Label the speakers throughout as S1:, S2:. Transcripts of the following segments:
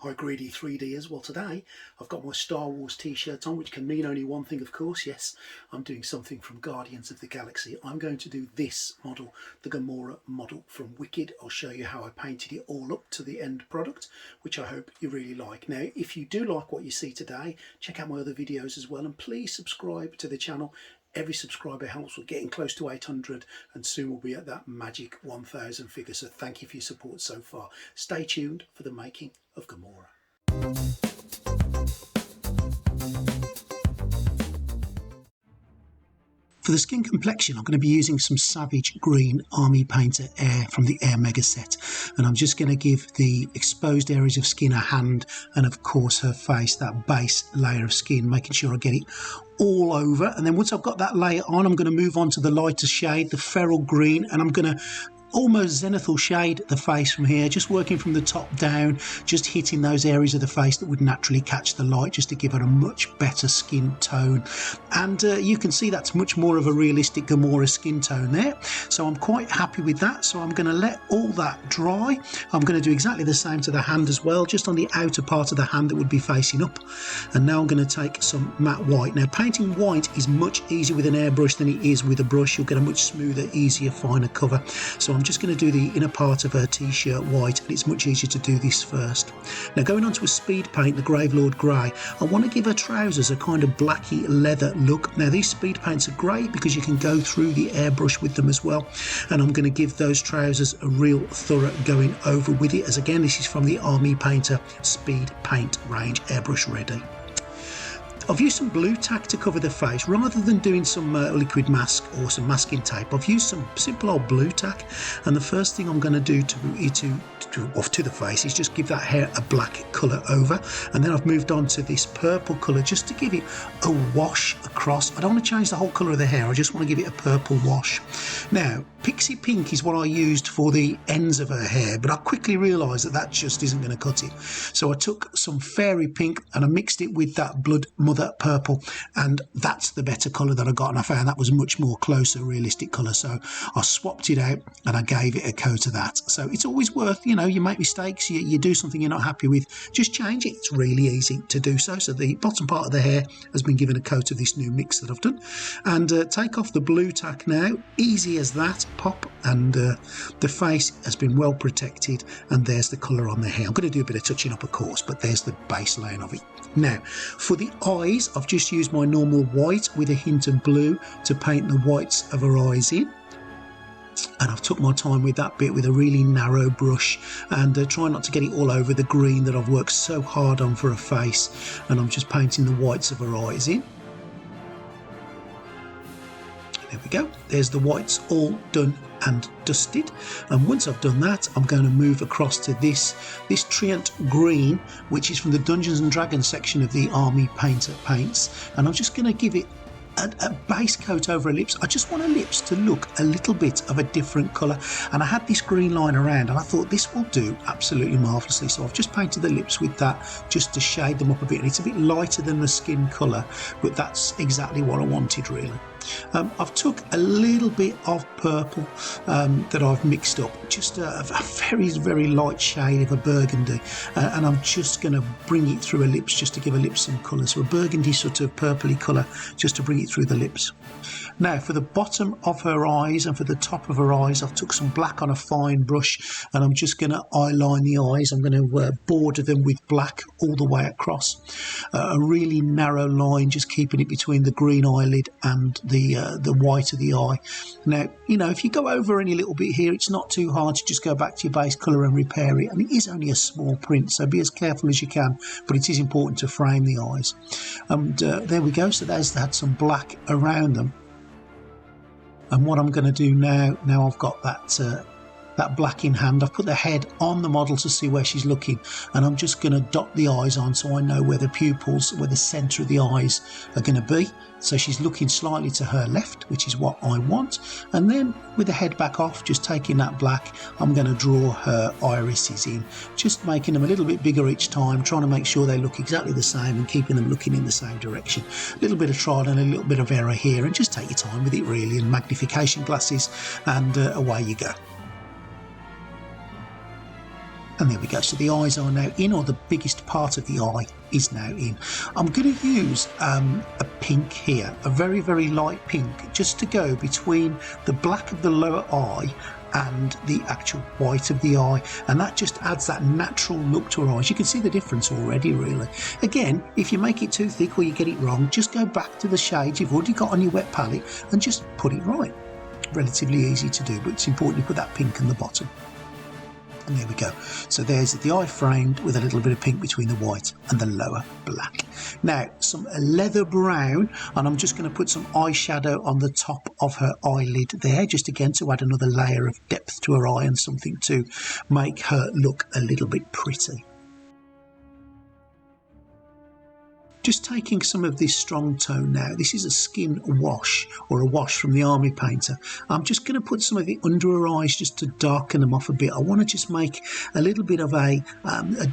S1: Hi greedy 3Ders. Well, today I've got my Star Wars t-shirt on, which can mean only one thing, of course. Yes, I'm doing something from Guardians of the Galaxy. I'm going to do this model, the Gamora model from Wicked. I'll show you how I painted it all up to the end product, which I hope you really like. Now, if you do like what you see today, check out my other videos as well, and please subscribe to the channel. Every subscriber helps. We're getting close to 800 and soon we'll be at that magic 1000 figure. So thank you for your support so far. Stay tuned for the making of Gamora. For the skin complexion, I'm going to be using some Savage Green Army Painter Air from the Air Mega set. And I'm just going to give the exposed areas of skin a hand and, of course, her face that base layer of skin, making sure I get it all over. And then once I've got that layer on, I'm going to move on to the lighter shade, the Feral Green, and I'm going to almost zenithal shade the face from here, just working from the top down, just hitting those areas of the face that would naturally catch the light, just to give it a much better skin tone. And you can see that's much more of a realistic Gamora skin tone there, so I'm quite happy with that. So I'm going to let all that dry. I'm going to do exactly the same to the hand as well, just on the outer part of the hand that would be facing up. And now I'm going to take some matte white. Now, painting white is much easier with an airbrush than it is with a brush. You'll get a much smoother, easier, finer cover. So I'm just going to do the inner part of her t-shirt white, and it's much easier to do this first. Now, going on to a speed paint, the Gravelord Grey, I want to give her trousers a kind of blacky leather look. Now, these speed paints are great because you can go through the airbrush with them as well, and I'm going to give those trousers a real thorough going over with it, as again, this is from the Army Painter speed paint range, airbrush ready. I've used some blue tack to cover the face rather than doing some liquid mask or some masking tape. I've used some simple old blue tack, and the first thing I'm going to do to the face is just give that hair a black colour over, and then I've moved on to this purple colour just to give it a wash across. I don't want to change the whole colour of the hair, I just want to give it a purple wash. Now, Pixie Pink is what I used for the ends of her hair, but I quickly realised that that just isn't going to cut it. So I took some Fairy Pink and I mixed it with that Blood Mother Purple, and that's the better colour that I got, and I found that was much more closer, realistic colour. So I swapped it out and I gave it a coat of that. So it's always worth, you know, you make mistakes, you do something you're not happy with, just change it. It's really easy to do so. So the bottom part of the hair has been given a coat of this new mix that I've done, and take off the blue tack now, easy as that, pop, and the face has been well protected, and there's the colour on the hair. I'm going to do a bit of touching up, of course, but there's the base laying of it. Now, for the eyes, I've just used my normal white with a hint of blue to paint the whites of her eyes in. And I've took my time with that bit with a really narrow brush, and try not to get it all over the green that I've worked so hard on for her face. And I'm just painting the whites of her eyes in. There we go, there's the whites all done and dusted. And once I've done that, I'm going to move across to this Treant Green, which is from the Dungeons and Dragons section of the Army Painter paints, and I'm just going to give it a base coat over her lips. I just want her lips to look a little bit of a different colour, and I had this green line around and I thought this will do absolutely marvellously. So I've just painted the lips with that just to shade them up a bit, and it's a bit lighter than the skin colour, but that's exactly what I wanted really. I've took a little bit of purple that I've mixed up, just a very, very light shade of a burgundy, and I'm just going to bring it through her lips just to give her lips some colour. So a burgundy sort of purpley colour just to bring it through the lips. Now, for the bottom of her eyes and for the top of her eyes, I've took some black on a fine brush, and I'm just going to eyeline the eyes. I'm going to border them with black all the way across. A really narrow line, just keeping it between the green eyelid and the white of the eye. Now, you know, if you go over any little bit here, it's not too hard to just go back to your base colour and repair it. And it is only a small print, so be as careful as you can, but it is important to frame the eyes. And there we go. So there's had some black around them. And what I'm going to do now I've got that black in hand, I've put the head on the model to see where she's looking, and I'm just going to dot the eyes on so I know where the pupils, where the centre of the eyes are going to be. So she's looking slightly to her left, which is what I want. And then with the head back off, just taking that black, I'm going to draw her irises in, just making them a little bit bigger each time, trying to make sure they look exactly the same and keeping them looking in the same direction. A little bit of trial and a little bit of error here, and just take your time with it really, and magnification glasses, and away you go. And there we go. So the eyes are now in, or the biggest part of the eye is now in. I'm going to use a pink here, a very, very light pink, just to go between the black of the lower eye and the actual white of the eye, and that just adds that natural look to her eyes. You can see the difference already, really. Again, if you make it too thick or you get it wrong, just go back to the shades you've already got on your wet palette and just put it right. Relatively easy to do, but it's important you put that pink in the bottom. And there we go. So there's the eye framed with a little bit of pink between the white and the lower black. Now, some leather brown, and I'm just going to put some eyeshadow on the top of her eyelid there, just again to add another layer of depth to her eye and something to make her look a little bit pretty. Just taking some of this strong tone now. This is a skin wash, or a wash from the Army Painter. I'm just going to put some of it under her eyes just to darken them off a bit. I want to just make a little bit of a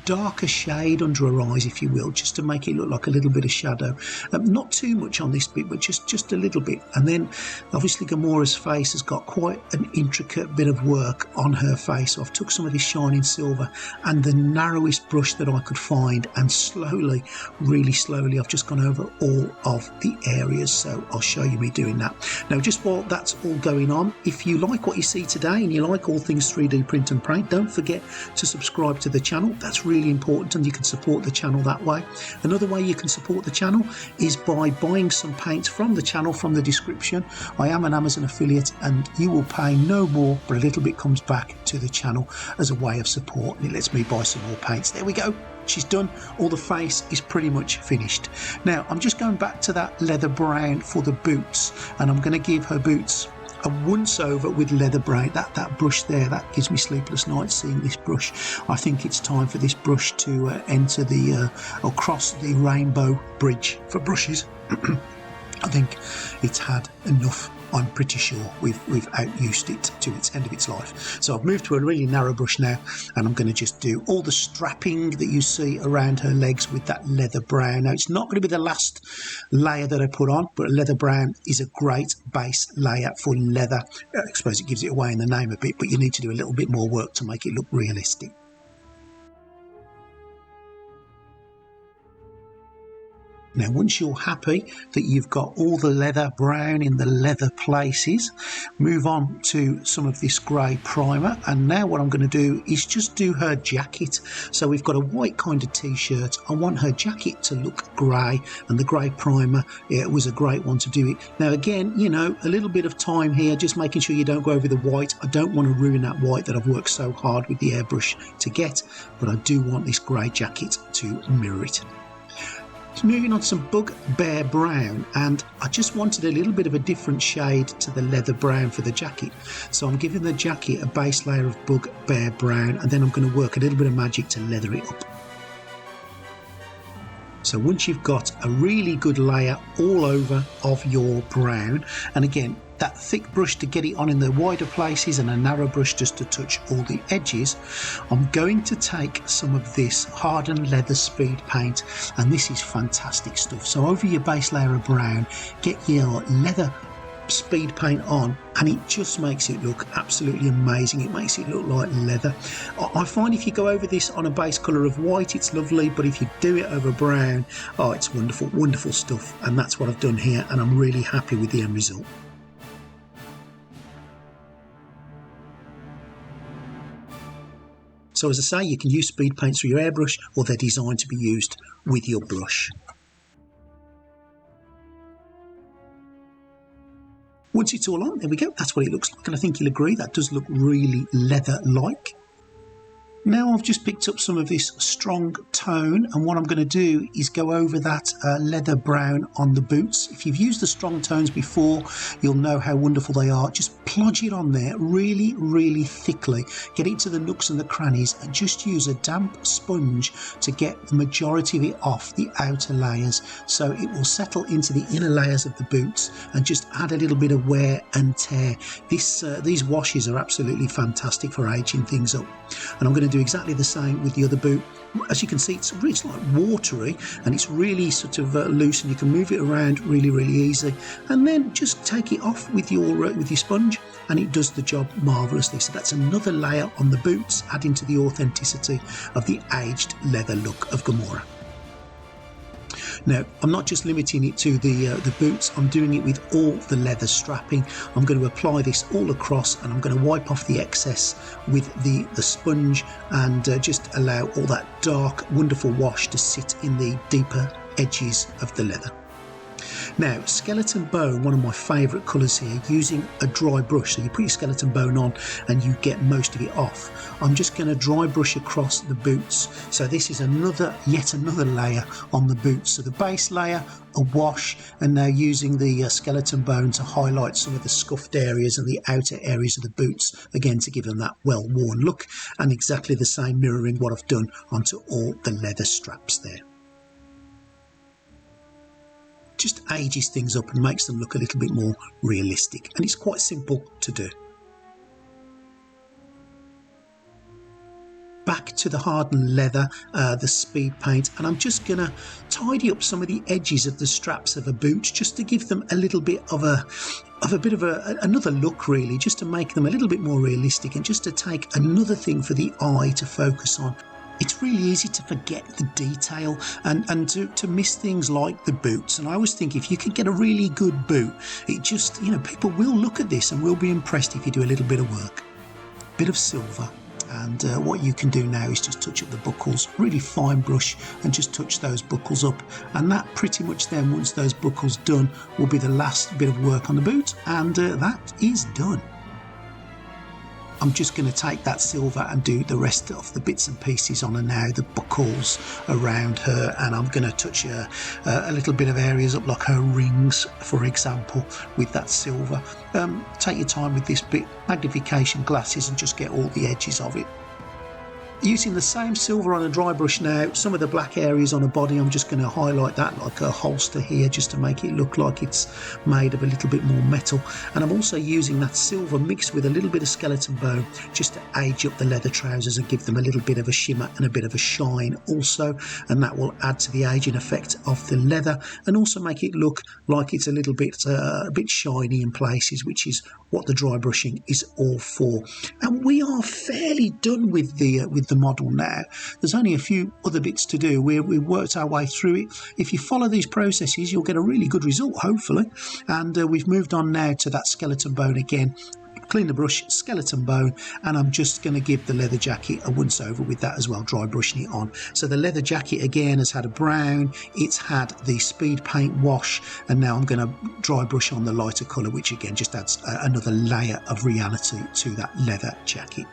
S1: darker shade under her eyes, if you will, just to make it look like a little bit of shadow. Not too much on this bit, but just a little bit. And then obviously Gamora's face has got quite an intricate bit of work on her face. So I've took some of this shining silver and the narrowest brush that I could find, and slowly, really slowly, I've just gone over all of the areas, so I'll show you me doing that. Now, just while that's all going on, if you like what you see today and you like all things 3D print and paint, don't forget to subscribe to the channel. That's really important, and you can support the channel that way. Another way you can support the channel is by buying some paints from the channel, from the description. I am an Amazon affiliate, and you will pay no more, but a little bit comes back to the channel as a way of support, and it lets me buy some more paints. There we go. She's done. All the face is pretty much finished. Now I'm just going back to that leather brown for the boots, and I'm going to give her boots a once over with leather brown. That brush there, that gives me sleepless nights seeing this brush. I think it's time for this brush to enter the or cross the rainbow bridge for brushes. I think it's had enough. I'm pretty sure we've outused it to its end of its life. So I've moved to a really narrow brush now, and I'm going to just do all the strapping that you see around her legs with that leather brown. Now, it's not going to be the last layer that I put on, but leather brown is a great base layer for leather. I suppose it gives it away in the name a bit, but you need to do a little bit more work to make it look realistic. Now, once you're happy that you've got all the leather brown in the leather places, move on to some of this grey primer. And now what I'm going to do is just do her jacket. So we've got a white kind of t-shirt. I want her jacket to look grey, and the grey primer, it was a great one to do it. Now, again, you know, a little bit of time here, just making sure you don't go over the white. I don't want to ruin that white that I've worked so hard with the airbrush to get, but I do want this grey jacket to mirror it. So moving on to some bugbear brown, and I just wanted a little bit of a different shade to the leather brown for the jacket. So I'm giving the jacket a base layer of bugbear brown, and then I'm going to work a little bit of magic to leather it up. So once you've got a really good layer all over of your brown, and again, that thick brush to get it on in the wider places and a narrow brush just to touch all the edges, I'm going to take some of this hardened leather speed paint, and this is fantastic stuff. So over your base layer of brown, get your leather speed paint on, and it just makes it look absolutely amazing. It makes it look like leather. I find if you go over this on a base colour of white, it's lovely, but if you do it over brown, oh, it's wonderful, wonderful stuff. And that's what I've done here, and I'm really happy with the end result. So as I say, you can use speed paints for your airbrush, or they're designed to be used with your brush. Once it's all on, there we go, that's what it looks like, and I think you'll agree that does look really leather-like. Now I've just picked up some of this strong tone, and what I'm going to do is go over that leather brown on the boots. If you've used the strong tones before, you'll know how wonderful they are. Just plodge it on there really, really thickly. Get it to the nooks and the crannies, and just use a damp sponge to get the majority of it off the outer layers, so it will settle into the inner layers of the boots and just add a little bit of wear and tear. These washes are absolutely fantastic for aging things up, and I'm going to do exactly the same with the other boot. as you can see, it's like watery, and it's really sort of loose, and you can move it around really easy. And then just take it off with your sponge, and it does the job marvellously. So that's another layer on the boots, adding to the authenticity of the aged leather look of Gamora. Now, I'm not just limiting it to the boots, I'm doing it with all the leather strapping. I'm going to apply this all across, and I'm going to wipe off the excess with the sponge, and just allow all that dark, wonderful wash to sit in the deeper edges of the leather. Now, skeleton bone, one of my favourite colours here, using a dry brush. So you put your skeleton bone on and you get most of it off. I'm just going to dry brush across the boots. So this is yet another layer on the boots. So the base layer, a wash, and now using the skeleton bone to highlight some of the scuffed areas and the outer areas of the boots, again to give them that well-worn look, and exactly the same mirroring what I've done onto all the leather straps there. Just ages things up and makes them look a little bit more realistic, and it's quite simple to do. Back to the hardened leather, the speed paint, and I'm just going to tidy up some of the edges of the straps of a boot, just to give them a little bit of another look, really, just to make them a little bit more realistic, and just to take another thing for the eye to focus on. It's really easy to forget the detail and to miss things like the boots. And I always think if you can get a really good boot, it just, people will look at this and will be impressed if you do a little bit of work. Bit of silver. And what you can do now is just touch up the buckles, really fine brush, and just touch those buckles up. And that pretty much then, once those buckles done, will be the last bit of work on the boot. And that is done. I'm just going to take that silver and do the rest of the bits and pieces on her now, the buckles around her, and I'm going to touch a little bit of areas up, like her rings, for example, with that silver. Take your time with this bit, magnification glasses, and just get all the edges of it. Using the same silver on a dry brush now, some of the black areas on her body, I'm just going to highlight that, like a holster here, just to make it look like it's made of a little bit more metal. And I'm also using that silver mixed with a little bit of skeleton bone, just to age up the leather trousers and give them a little bit of a shimmer and a bit of a shine also. And that will add to the aging effect of the leather, and also make it look like it's a bit shiny in places, which is what the dry brushing is all for. And we are fairly done with the model now. There's only a few other bits to do. We've worked our way through it. If you follow these processes, you'll get a really good result, hopefully. And we've moved on now to that skeleton bone again. Clean the brush, skeleton bone, and I'm just going to give the leather jacket a once over with that as well, dry brushing it on. So the leather jacket again has had a brown, it's had the speed paint wash, and now I'm going to dry brush on the lighter colour, which again just adds another layer of reality to that leather jacket.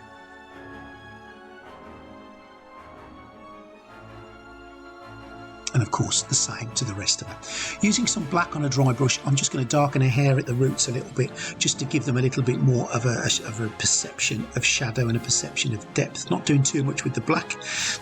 S1: And of course the same to the rest of it. Using some black on a dry brush, I'm just going to darken her hair at the roots a little bit, just to give them a little bit more of a perception of shadow and a perception of depth. Not doing too much with the black.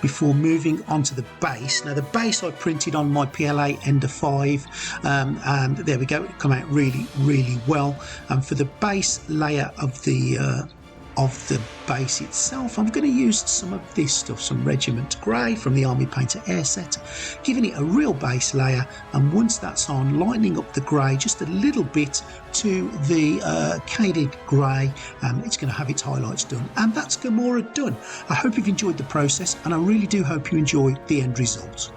S1: Before moving on to the base. Now the base I printed on my PLA Ender 5, and there we go, it come out really well. And for the base layer of the base itself, I'm going to use some of this stuff, some Regiment Grey from the Army Painter Air set, giving it a real base layer, and once that's on, lightening up the grey just a little bit to the Caded Grey, and it's going to have its highlights done. And that's Gamora done. I hope you've enjoyed the process, and I really do hope you enjoy the end result.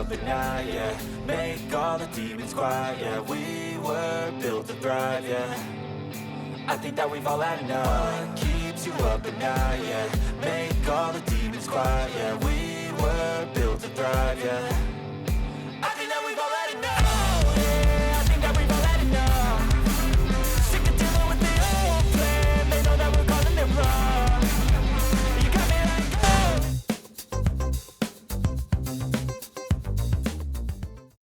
S2: But now, yeah, make all the demons quiet, yeah, we were built to thrive, yeah, I think that we've all had enough. What keeps you up at night, yeah, make all the demons quiet, yeah, we were built to thrive, yeah.